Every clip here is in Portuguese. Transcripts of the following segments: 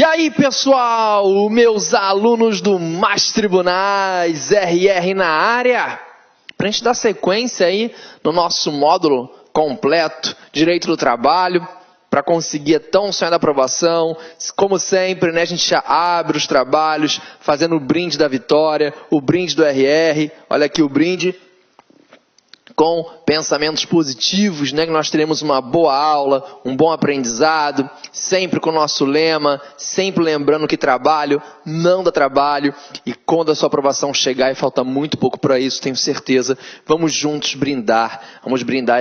E aí, pessoal, meus alunos do Mais Tribunais, RR na área, para a gente dar sequência aí no nosso módulo completo, Direito do Trabalho, para conseguir a tão sonhada aprovação. Como sempre, né, a gente já abre os trabalhos, fazendo o brinde da vitória, o brinde do RR, olha aqui o brinde, com pensamentos positivos, né, que nós teremos uma boa aula, um bom aprendizado, sempre com o nosso lema, sempre lembrando que trabalho não dá trabalho, e quando a sua aprovação chegar, e falta muito pouco para isso, tenho certeza, vamos juntos brindar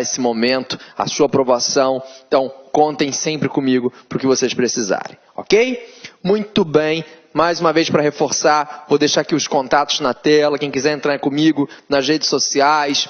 esse momento, a sua aprovação. Então, contem sempre comigo para o que vocês precisarem, ok? Muito bem. Mais uma vez, para reforçar, vou deixar aqui os contatos na tela, quem quiser entrar comigo nas redes sociais,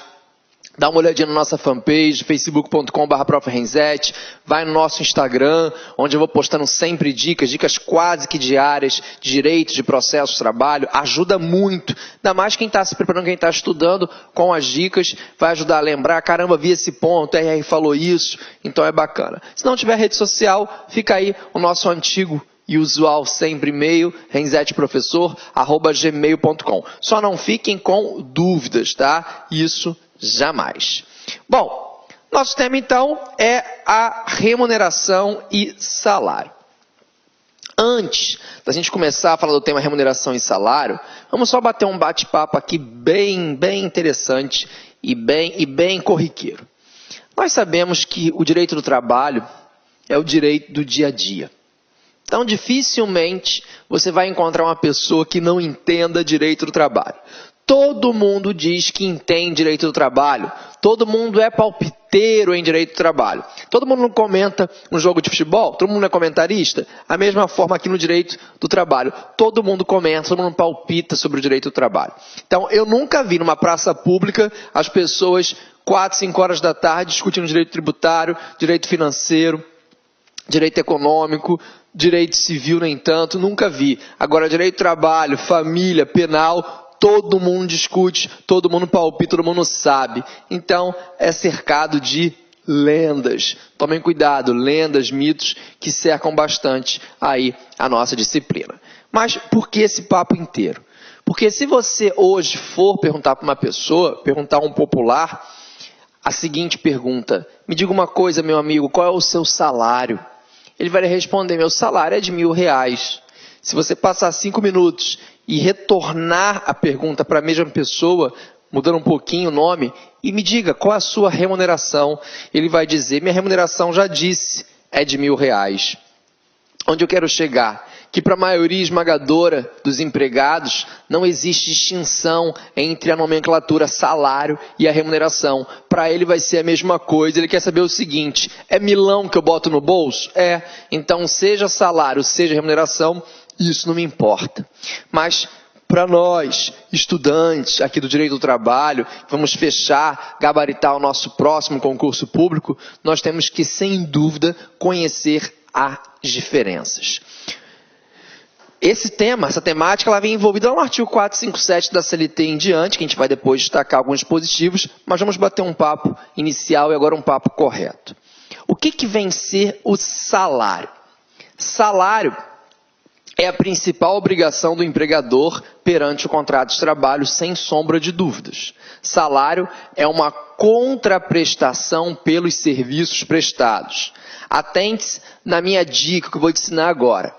dá uma olhadinha na nossa fanpage, facebook.com/profrenzetti, vai no nosso Instagram, onde eu vou postando sempre dicas quase que diárias, de direitos, de processos, trabalho, ajuda muito, ainda mais quem está se preparando, quem está estudando com as dicas, vai ajudar a lembrar, caramba, vi esse ponto, RR falou isso, então é bacana. Se não tiver rede social, fica aí o nosso antigo e usual sempre e-mail, renzetteprofessor@gmail.com. Só não fiquem com dúvidas, tá? Isso jamais. Bom, nosso tema então é a remuneração e salário. Antes da gente começar a falar do tema remuneração e salário, vamos só bater um bate-papo aqui bem interessante e bem corriqueiro. Nós sabemos que o direito do trabalho é o direito do dia a dia. Então, dificilmente você vai encontrar uma pessoa que não entenda direito do trabalho. Todo mundo diz que entende direito do trabalho. Todo mundo é palpiteiro em direito do trabalho. Todo mundo não comenta um jogo de futebol? Todo mundo não é comentarista? A mesma forma aqui no direito do trabalho. Todo mundo comenta, todo mundo palpita sobre o direito do trabalho. Então, eu nunca vi numa praça pública as pessoas 4, 5 horas da tarde discutindo direito tributário, direito financeiro, direito econômico, direito civil, nem tanto, nunca vi. Agora, direito do trabalho, família, penal, todo mundo discute, todo mundo palpita, todo mundo sabe. Então, é cercado de lendas. Tomem cuidado, lendas, mitos que cercam bastante aí a nossa disciplina. Mas por que esse papo inteiro? Porque se você hoje for perguntar para uma pessoa, perguntar a um popular, a seguinte pergunta: me diga uma coisa, meu amigo, qual é o seu salário? Ele vai lhe responder: meu salário é de R$1.000. Se você passar 5 minutos e retornar a pergunta para a mesma pessoa, mudando um pouquinho o nome, e me diga qual é a sua remuneração, ele vai dizer: minha remuneração, já disse, é de R$1.000. Onde eu quero chegar? Que para a maioria esmagadora dos empregados não existe distinção entre a nomenclatura salário e a remuneração. Para ele vai ser a mesma coisa. Ele quer saber o seguinte: é milão que eu boto no bolso? É. Então, seja salário, seja remuneração, isso não me importa. Mas para nós, estudantes aqui do Direito do Trabalho, vamos fechar, gabaritar o nosso próximo concurso público, nós temos que, sem dúvida, conhecer as diferenças. Esse tema, essa temática, ela vem envolvida no artigo 457 da CLT em diante, que a gente vai depois destacar alguns dispositivos, mas vamos bater um papo inicial e agora um papo correto. O que vem ser o salário? Salário é a principal obrigação do empregador perante o contrato de trabalho, sem sombra de dúvidas. Salário é uma contraprestação pelos serviços prestados. Atente-se na minha dica que eu vou te ensinar agora.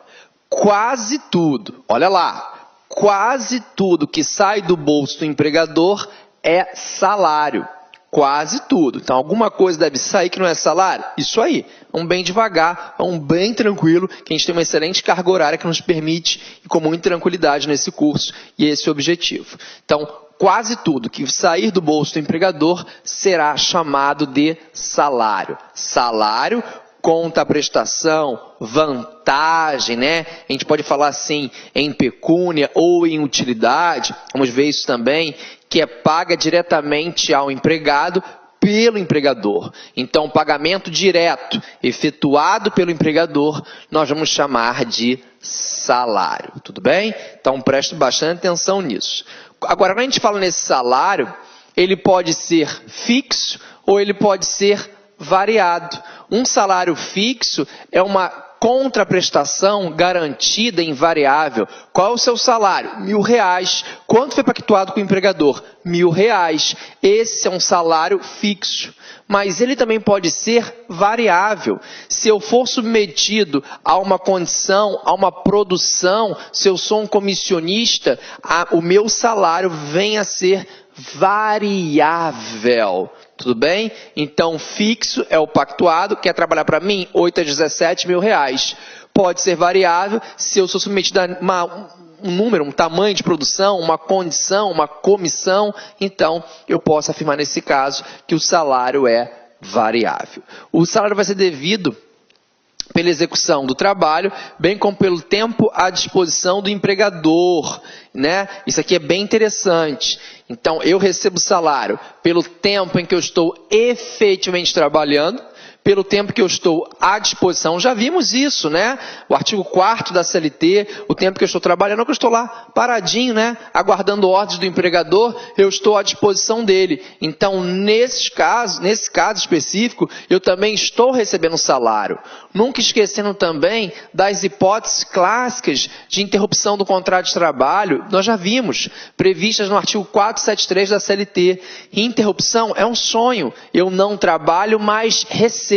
Quase tudo, olha lá, quase tudo que sai do bolso do empregador é salário. Quase tudo. Então, alguma coisa deve sair que não é salário? Isso aí. Vamos bem devagar, vamos bem tranquilo, que a gente tem uma excelente carga horária que nos permite ir com muita tranquilidade nesse curso, e esse é o objetivo. Então, quase tudo que sair do bolso do empregador será chamado de salário. Salário, conta prestação, vantagem, né? A gente pode falar assim em pecúnia ou em utilidade, vamos ver isso também, que é paga diretamente ao empregado pelo empregador. Então, pagamento direto, efetuado pelo empregador, nós vamos chamar de salário, tudo bem? Então, preste bastante atenção nisso. Agora, quando a gente fala nesse salário, ele pode ser fixo ou ele pode ser variado. Um salário fixo é uma contraprestação garantida em variável. Qual é o seu salário? R$1.000. Quanto foi pactuado com o empregador? R$1.000. Esse é um salário fixo. Mas ele também pode ser variável. Se eu for submetido a uma condição, a uma produção, se eu sou um comissionista, o meu salário vem a ser variável. Tudo bem? Então, fixo é o pactuado, quer trabalhar para mim? 8 a 17 mil reais. Pode ser variável se eu sou submetido a um número, um tamanho de produção, uma condição, uma comissão. Então, eu posso afirmar nesse caso que o salário é variável. O salário vai ser devido pela execução do trabalho, bem como pelo tempo à disposição do empregador, né? Isso aqui é bem interessante. Então, eu recebo salário pelo tempo em que eu estou efetivamente trabalhando, pelo tempo que eu estou à disposição. Já vimos isso, né? O artigo 4º da CLT, o tempo que eu estou trabalhando, é que eu estou lá paradinho, né? Aguardando ordens do empregador, eu estou à disposição dele. Então, nesse caso específico, eu também estou recebendo salário. Nunca esquecendo também das hipóteses clássicas de interrupção do contrato de trabalho, nós já vimos, previstas no artigo 473 da CLT. Interrupção é um sonho. Eu não trabalho, mas recebo.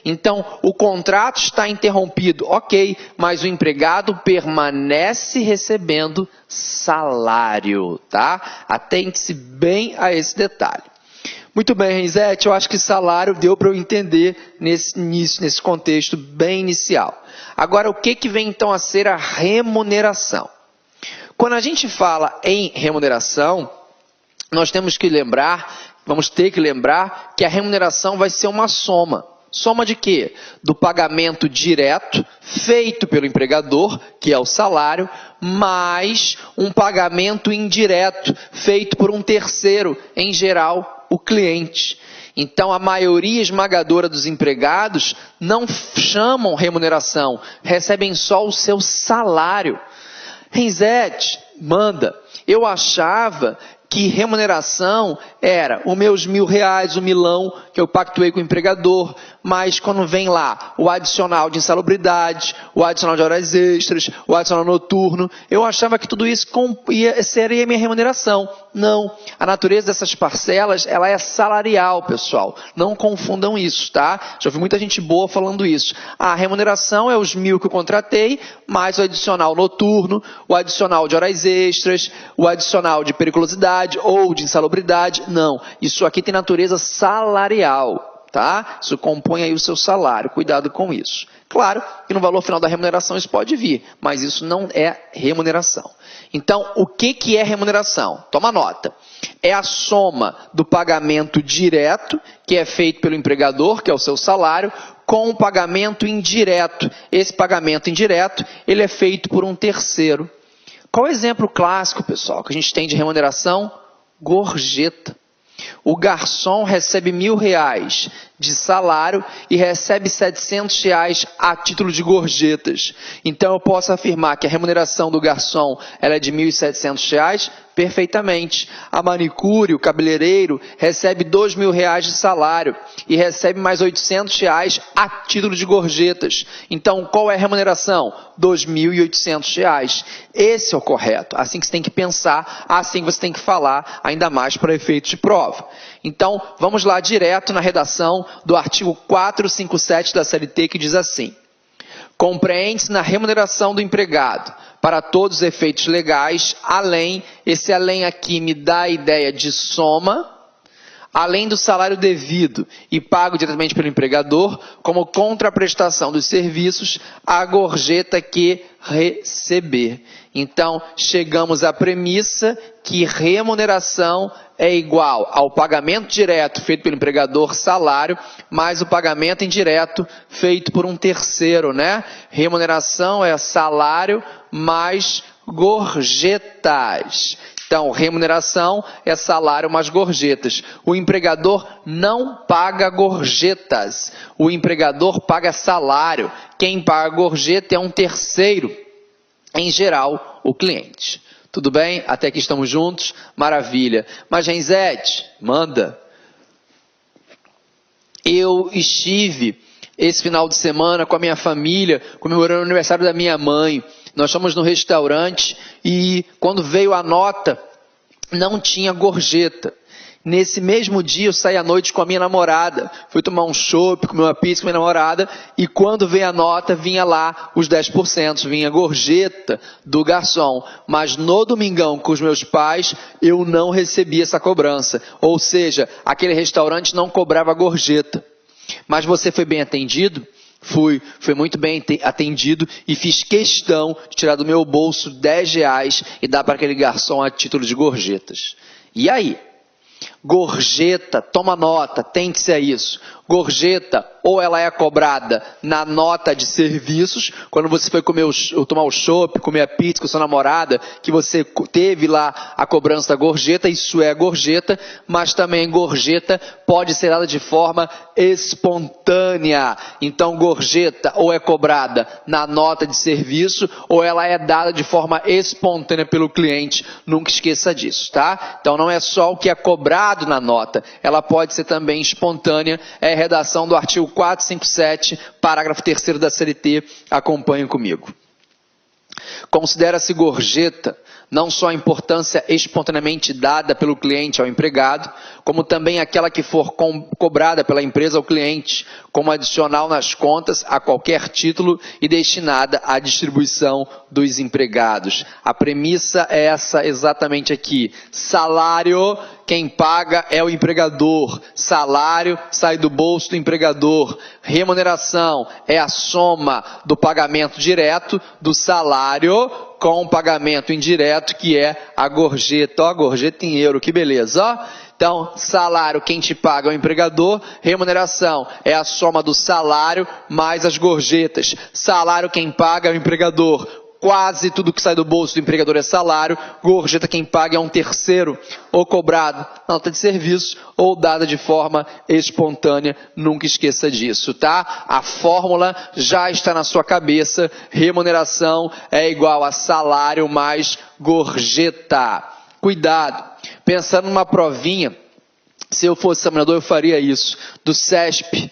Então, o contrato está interrompido, ok, mas o empregado permanece recebendo salário, tá? Atente-se bem a esse detalhe. Muito bem, Renizete, eu acho que salário deu para eu entender nesse contexto bem inicial. Agora, o que vem então a ser a remuneração? Quando a gente fala em remuneração, nós temos que lembrar, vamos ter que lembrar que a remuneração vai ser uma soma. Soma de quê? Do pagamento direto feito pelo empregador, que é o salário, mais um pagamento indireto feito por um terceiro, em geral, o cliente. Então, a maioria esmagadora dos empregados não chamam remuneração, recebem só o seu salário. Renizete, manda. Eu achava que remuneração era os meus R$1.000, o milão que eu pactuei com o empregador, mas quando vem lá o adicional de insalubridade, o adicional de horas extras, o adicional noturno, eu achava que tudo isso seria minha remuneração. Não, a natureza dessas parcelas, ela é salarial, pessoal. Não confundam isso, tá? Já ouvi muita gente boa falando isso. A remuneração é os 1.000 que eu contratei, mais o adicional noturno, o adicional de horas extras, o adicional de periculosidade ou de insalubridade. Não, isso aqui tem natureza salarial, tá? Isso compõe aí o seu salário, cuidado com isso. Claro que no valor final da remuneração isso pode vir, mas isso não é remuneração. Então, o que é remuneração? Toma nota. É a soma do pagamento direto, que é feito pelo empregador, que é o seu salário, com o pagamento indireto. Esse pagamento indireto, ele é feito por um terceiro. Qual é o exemplo clássico, pessoal, que a gente tem de remuneração? Gorjeta. O garçom recebe R$1.000 de salário e recebe R$700 a título de gorjetas. Então, eu posso afirmar que a remuneração do garçom ela é de R$1.700? Perfeitamente. A manicure, o cabeleireiro, recebe R$2.000 de salário e recebe mais R$800 a título de gorjetas. Então, qual é a remuneração? R$2.800. Esse é o correto. Assim que você tem que pensar, assim você tem que falar, ainda mais para efeitos de prova. Então, vamos lá direto na redação do artigo 457 da CLT, que diz assim: compreende-se na remuneração do empregado, para todos os efeitos legais, esse além aqui me dá a ideia de soma, além do salário devido e pago diretamente pelo empregador, como contraprestação dos serviços, a gorjeta que receber. Então, chegamos à premissa que remuneração é igual ao pagamento direto feito pelo empregador, salário, mais o pagamento indireto feito por um terceiro, né? Remuneração é salário mais gorjetas. Então, remuneração é salário mais gorjetas. O empregador não paga gorjetas. O empregador paga salário. Quem paga gorjeta é um terceiro, em geral, o cliente. Tudo bem? Até aqui estamos juntos? Maravilha. Mas, Renizete, manda. Eu estive esse final de semana com a minha família, comemorando o aniversário da minha mãe. Nós fomos no restaurante e quando veio a nota, não tinha gorjeta. Nesse mesmo dia eu saí à noite com a minha namorada, fui tomar um chopp, comer uma pizza com a minha namorada e quando veio a nota vinha lá os 10%, vinha gorjeta do garçom. Mas no domingão com os meus pais eu não recebi essa cobrança, ou seja, aquele restaurante não cobrava gorjeta. Mas você foi bem atendido? Fui muito bem atendido e fiz questão de tirar do meu bolso R$10 e dar para aquele garçom a título de gorjetas. E aí? Gorjeta, toma nota, tente-se a isso. Gorjeta, ou ela é cobrada na nota de serviços, quando você foi tomar o chopp, comer a pizza com sua namorada, que você teve lá a cobrança da gorjeta, isso é gorjeta, mas também gorjeta pode ser dada de forma espontânea. Então, gorjeta ou é cobrada na nota de serviço, ou ela é dada de forma espontânea pelo cliente. Nunca esqueça disso, tá? Então, não é só o que é cobrado na nota, ela pode ser também espontânea, é redação do artigo 457, parágrafo 3º da CLT, acompanhe comigo. Considera-se gorjeta não só a importância espontaneamente dada pelo cliente ao empregado, como também aquela que for cobrada pela empresa ao cliente, como adicional nas contas a qualquer título e destinada à distribuição dos empregados. A premissa é essa exatamente aqui. Salário, quem paga é o empregador. Salário sai do bolso do empregador. Remuneração é a soma do pagamento direto do salário com o pagamento indireto, que é a gorjeta. Ó, a gorjeta em euro, que beleza, ó. Então, salário, quem te paga é o empregador. Remuneração é a soma do salário mais as gorjetas. Salário, quem paga é o empregador. Quase tudo que sai do bolso do empregador é salário. Gorjeta, quem paga é um terceiro, ou cobrado na nota de serviço, ou dada de forma espontânea. Nunca esqueça disso, tá? A fórmula já está na sua cabeça. Remuneração é igual a salário mais gorjeta. Cuidado, pensando numa provinha, se eu fosse examinador eu faria isso, do CESP,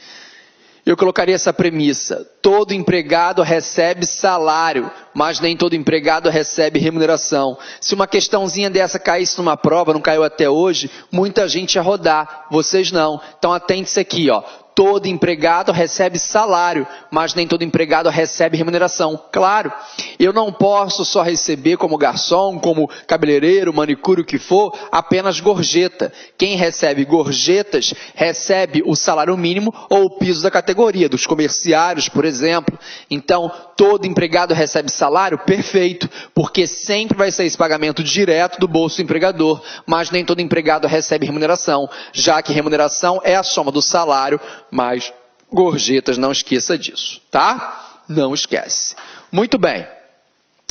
eu colocaria essa premissa: todo empregado recebe salário, mas nem todo empregado recebe remuneração. Se uma questãozinha dessa caísse numa prova, não caiu até hoje, muita gente ia rodar, vocês não. Então atente-se aqui, ó. Todo empregado recebe salário, mas nem todo empregado recebe remuneração. Claro, eu não posso só receber como garçom, como cabeleireiro, manicure, o que for, apenas gorjeta. Quem recebe gorjetas recebe o salário mínimo ou o piso da categoria, dos comerciários, por exemplo. Então, todo empregado recebe salário? Perfeito, porque sempre vai ser esse pagamento direto do bolso do empregador, mas nem todo empregado recebe remuneração, já que remuneração é a soma do salário mais gorjetas, não esqueça disso, tá? Não esquece. Muito bem.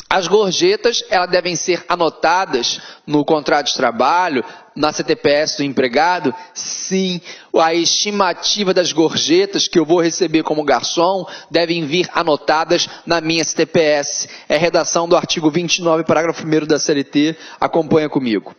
As gorjetas, elas devem ser anotadas no contrato de trabalho, na CTPS do empregado? Sim. A estimativa das gorjetas que eu vou receber como garçom devem vir anotadas na minha CTPS. É redação do artigo 29, parágrafo 1º da CLT. Acompanha comigo.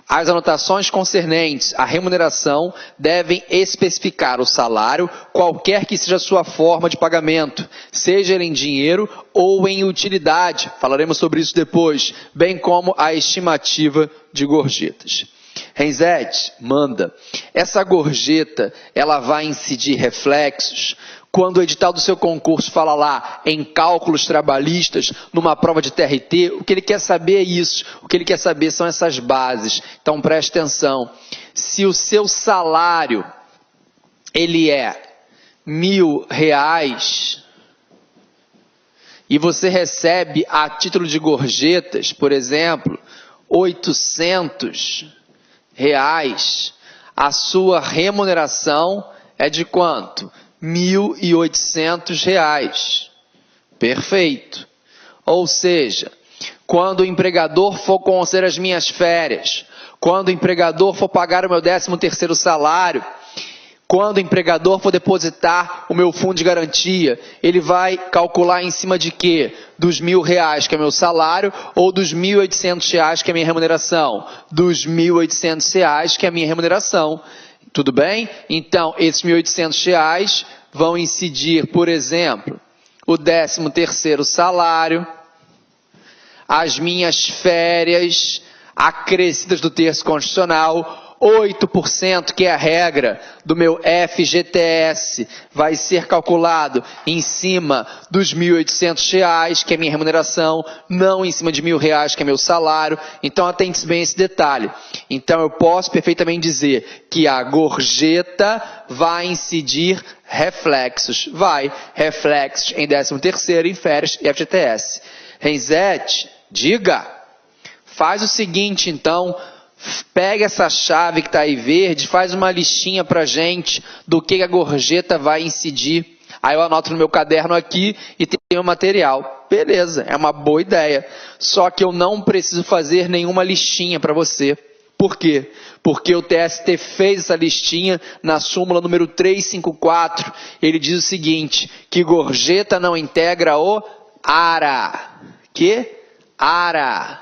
As anotações concernentes à remuneração devem especificar o salário, qualquer que seja a sua forma de pagamento, seja ele em dinheiro ou em utilidade, falaremos sobre isso depois, bem como a estimativa de gorjetas. Renzete, manda. Essa gorjeta, ela vai incidir reflexos. Quando o edital do seu concurso fala lá em cálculos trabalhistas, numa prova de TRT, o que ele quer saber é isso. O que ele quer saber são essas bases. Então, preste atenção. Se o seu salário, ele é R$1.000 e você recebe a título de gorjetas, por exemplo, R$800, a sua remuneração é de quanto? R$1.800. Perfeito. Ou seja, quando o empregador for conceder as minhas férias, quando o empregador for pagar o meu 13º salário, quando o empregador for depositar o meu fundo de garantia, ele vai calcular em cima de quê? Dos R$1.000, que é meu salário, ou dos R$1.800, que é a minha remuneração? Dos R$1.800, que é a minha remuneração. Tudo bem? Então, esses R$1.800 vão incidir, por exemplo, o 13º salário, as minhas férias acrescidas do terço constitucional, 8%, que é a regra do meu FGTS, vai ser calculado em cima dos R$ 1.800, que é minha remuneração, não em cima de R$ 1.000, que é meu salário. Então, atente bem a esse detalhe. Então, eu posso perfeitamente dizer que a gorjeta vai incidir reflexos. Reflexos em 13º, em férias e FGTS. Renzetti, diga. Faz o seguinte, então. Pega essa chave que está aí verde, faz uma listinha para gente do que a gorjeta vai incidir. Aí eu anoto no meu caderno aqui e tenho o material. Beleza, é uma boa ideia. Só que eu não preciso fazer nenhuma listinha para você. Por quê? Porque o TST fez essa listinha na súmula número 354. Ele diz o seguinte, que gorjeta não integra o ARA. Que? ARA.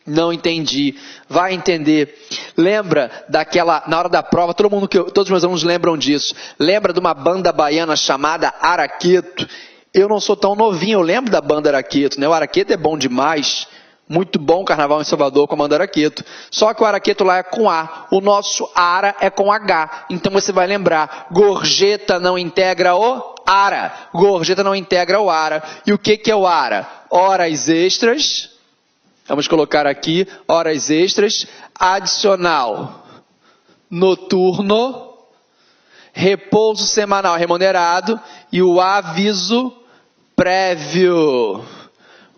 Não entendi. Vai entender. Lembra daquela, na hora da prova, todos os meus alunos lembram disso. Lembra de uma banda baiana chamada Araqueto? Eu não sou tão novinho, eu lembro da banda Araqueto, né? O Araqueto é bom demais. Muito bom o carnaval em Salvador com a banda Araqueto. Só que o Araqueto lá é com A. O nosso ARA é com H. Então você vai lembrar, gorjeta não integra o ARA. Gorjeta não integra o ARA. E o que é o ARA? Horas extras. Vamos colocar aqui, horas extras, adicional, noturno, repouso semanal remunerado e o aviso prévio.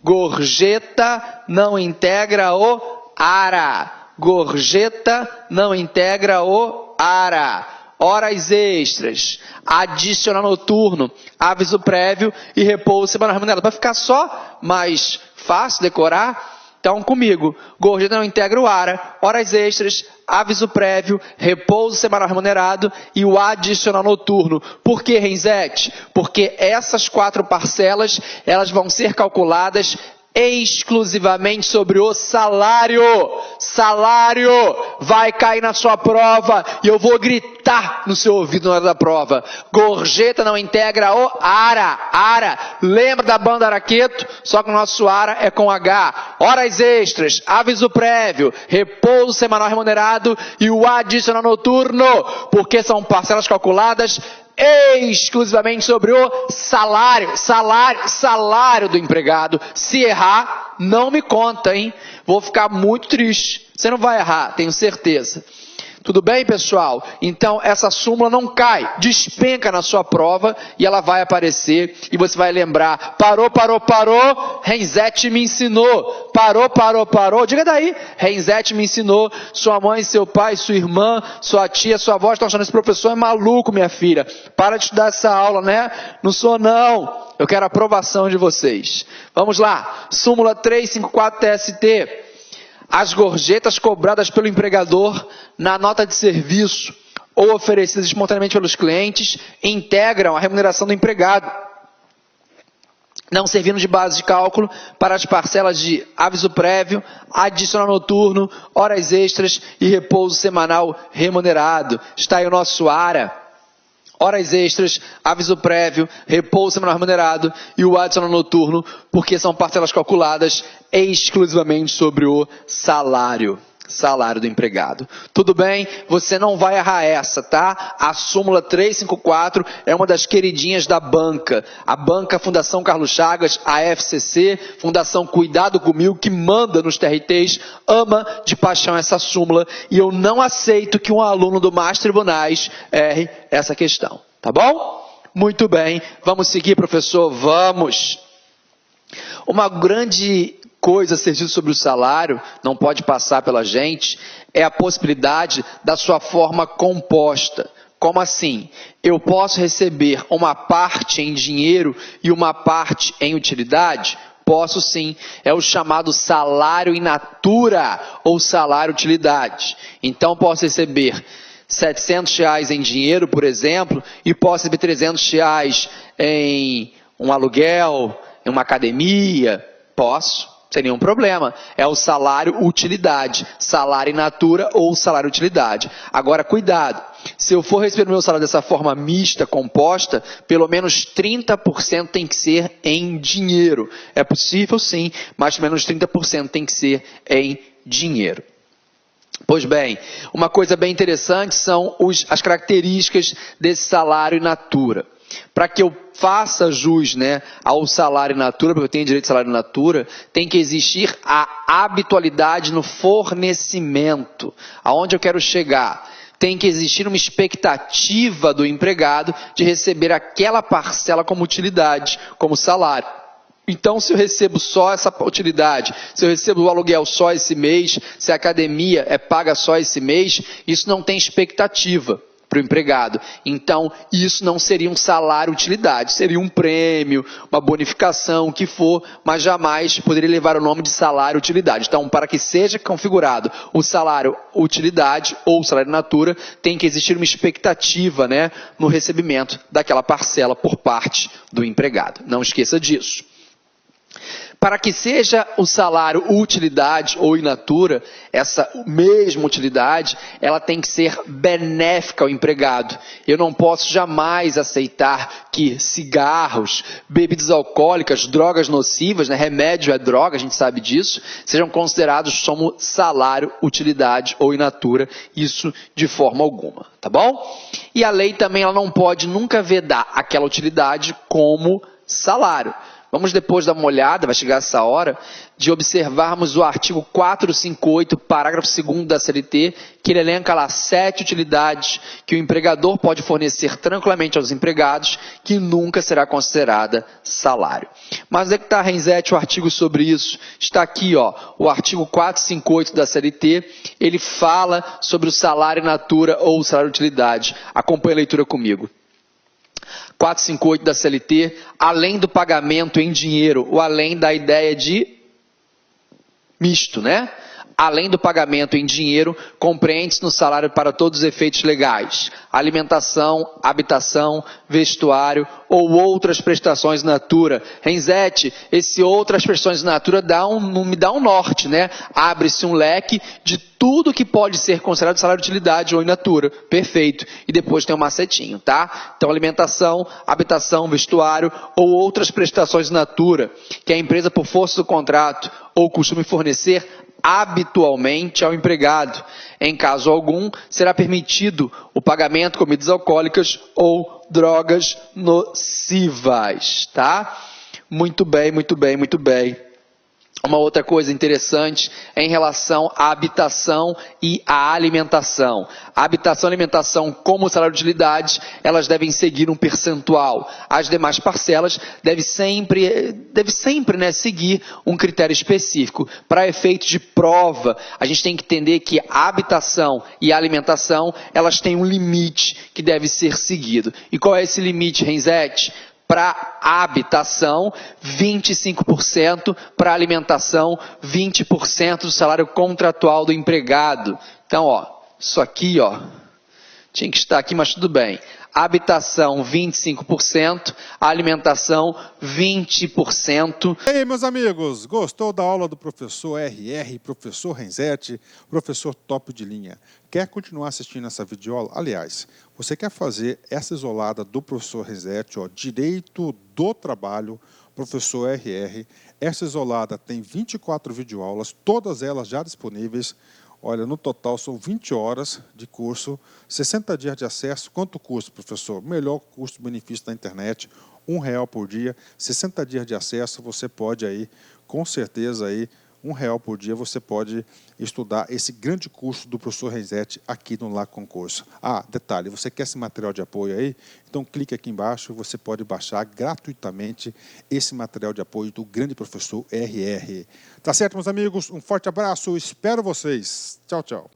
Gorjeta não integra o ARA. Gorjeta não integra o ARA. Horas extras, adicional noturno, aviso prévio e repouso semanal remunerado. Para ficar só mais fácil decorar, então, comigo, gorjeta não integra o ARA, horas extras, aviso prévio, repouso semanal remunerado e o adicional noturno. Por que, Renzetti? Porque essas 4 parcelas, elas vão ser calculadas exclusivamente sobre o salário. Salário vai cair na sua prova e eu vou gritar no seu ouvido na hora da prova. Gorjeta não integra o ARA. ARA. Lembra da banda Araqueto? Só que o nosso ARA é com H. Horas extras, aviso prévio, repouso semanal remunerado e o adicional noturno. Porque são parcelas calculadas exclusivamente sobre o salário do empregado. Se errar, não me conta, hein? Vou ficar muito triste. Você não vai errar, tenho certeza. Tudo bem, pessoal? Então, essa súmula não cai, despenca na sua prova e ela vai aparecer e você vai lembrar. Parou, Renzetti me ensinou. Parou. Diga daí, Renzetti me ensinou. Sua mãe, seu pai, sua irmã, sua tia, sua avó estão achando esse professor é maluco, minha filha. Para de estudar essa aula, né? Não sou, não. Eu quero a aprovação de vocês. Vamos lá. Súmula 354 TST. As gorjetas cobradas pelo empregador na nota de serviço ou oferecidas espontaneamente pelos clientes integram a remuneração do empregado, não servindo de base de cálculo para as parcelas de aviso prévio, adicional noturno, horas extras e repouso semanal remunerado. Está aí o nosso ARA. Horas extras, aviso prévio, repouso semanal remunerado e o adicional noturno, porque são parcelas calculadas exclusivamente sobre o salário do empregado. Tudo bem? Você não vai errar essa, tá? A súmula 354 é uma das queridinhas da banca. A banca Fundação Carlos Chagas, a FCC, Fundação Cuidado Comigo, que manda nos TRTs, ama de paixão essa súmula e eu não aceito que um aluno do Mais Tribunais erre essa questão. Tá bom? Muito bem. Vamos seguir, professor? Vamos. Uma grande coisa a ser dito sobre o salário, não pode passar pela gente, é a possibilidade da sua forma composta. Como assim? Eu posso receber uma parte em dinheiro e uma parte em utilidade? Posso sim. É o chamado salário in natura ou salário utilidade. Então, posso receber R$ 700 em dinheiro, por exemplo, e posso receber R$ 300 em um aluguel, em uma academia. Posso. Sem nenhum problema. É o salário utilidade. Salário in natura ou salário utilidade. Agora, cuidado. Se eu for receber o meu salário dessa forma mista, composta, pelo menos 30% tem que ser em dinheiro. É possível, sim, mas pelo menos 30% tem que ser em dinheiro. Pois bem, uma coisa bem interessante são as características desse salário in natura. Para que eu faça jus, ao salário in natura, porque eu tenho direito ao salário in natura, tem que existir a habitualidade no fornecimento. Aonde eu quero chegar? Tem que existir uma expectativa do empregado de receber aquela parcela como utilidade, como salário. Então, se eu recebo só essa utilidade, se eu recebo o aluguel só esse mês, se a academia é paga só esse mês, isso não tem expectativa para o empregado. Então, isso não seria um salário-utilidade, seria um prêmio, uma bonificação, o que for, mas jamais poderia levar o nome de salário-utilidade. Então, para que seja configurado o salário-utilidade ou salário in natura, tem que existir uma expectativa, no recebimento daquela parcela por parte do empregado. Não esqueça disso. Para que seja o salário utilidade ou in natura, essa mesma utilidade, ela tem que ser benéfica ao empregado. Eu não posso jamais aceitar que cigarros, bebidas alcoólicas, drogas nocivas, remédio é droga, a gente sabe disso, sejam considerados como salário, utilidade ou in natura, isso de forma alguma, tá bom? E a lei também ela não pode nunca vedar aquela utilidade como salário. Vamos depois dar uma olhada, vai chegar essa hora, de observarmos o artigo 458, parágrafo 2º da CLT, que ele elenca lá 7 utilidades que o empregador pode fornecer tranquilamente aos empregados, que nunca será considerada salário. Mas onde é que está, Renzetti, o artigo sobre isso? Está aqui, o artigo 458 da CLT, ele fala sobre o salário in natura ou o salário utilidade. Acompanhe a leitura comigo. 458 da CLT, além do pagamento em dinheiro, ou além da ideia de misto, Além do pagamento em dinheiro, compreende-se no salário para todos os efeitos legais, alimentação, habitação, vestuário ou outras prestações in natura. Renzetti, esse outras prestações in natura não me dá um norte, Abre-se um leque de tudo que pode ser considerado salário de utilidade ou in natura. Perfeito. E depois tem um macetinho, tá? Então, alimentação, habitação, vestuário ou outras prestações in natura que a empresa, por força do contrato ou costume fornecer habitualmente ao empregado. Em caso algum, será permitido o pagamento com bebidas alcoólicas ou drogas nocivas, tá? Muito bem, muito bem, muito bem. Uma outra coisa interessante é em relação à habitação e à alimentação. A habitação e a alimentação, como salário de utilidade, elas devem seguir um percentual. As demais parcelas devem sempre seguir um critério específico. Para efeito de prova, a gente tem que entender que a habitação e a alimentação, elas têm um limite que deve ser seguido. E qual é esse limite, Renzetti? Para a habitação, 25%, para a alimentação, 20% do salário contratual do empregado. Então, isso aqui, tinha que estar aqui, mas tudo bem. Habitação, 25%, alimentação, 20%. E aí, meus amigos, gostou da aula do professor RR, professor Renzetti, professor top de linha? Quer continuar assistindo essa videoaula? Aliás, você quer fazer essa isolada do professor Renzetti, Direito do Trabalho, professor RR. Essa isolada tem 24 videoaulas, todas elas já disponíveis. Olha, no total são 20 horas de curso, 60 dias de acesso. Quanto custa, professor? Melhor custo-benefício da internet, R$1 por dia, 60 dias de acesso, você pode aí, com certeza aí, R$1 por dia, você pode estudar esse grande curso do professor Renzetti aqui no Lá Concurso. Detalhe, você quer esse material de apoio aí? Então clique aqui embaixo, você pode baixar gratuitamente esse material de apoio do grande professor RR. Tá certo, meus amigos? Um forte abraço, espero vocês. Tchau, tchau.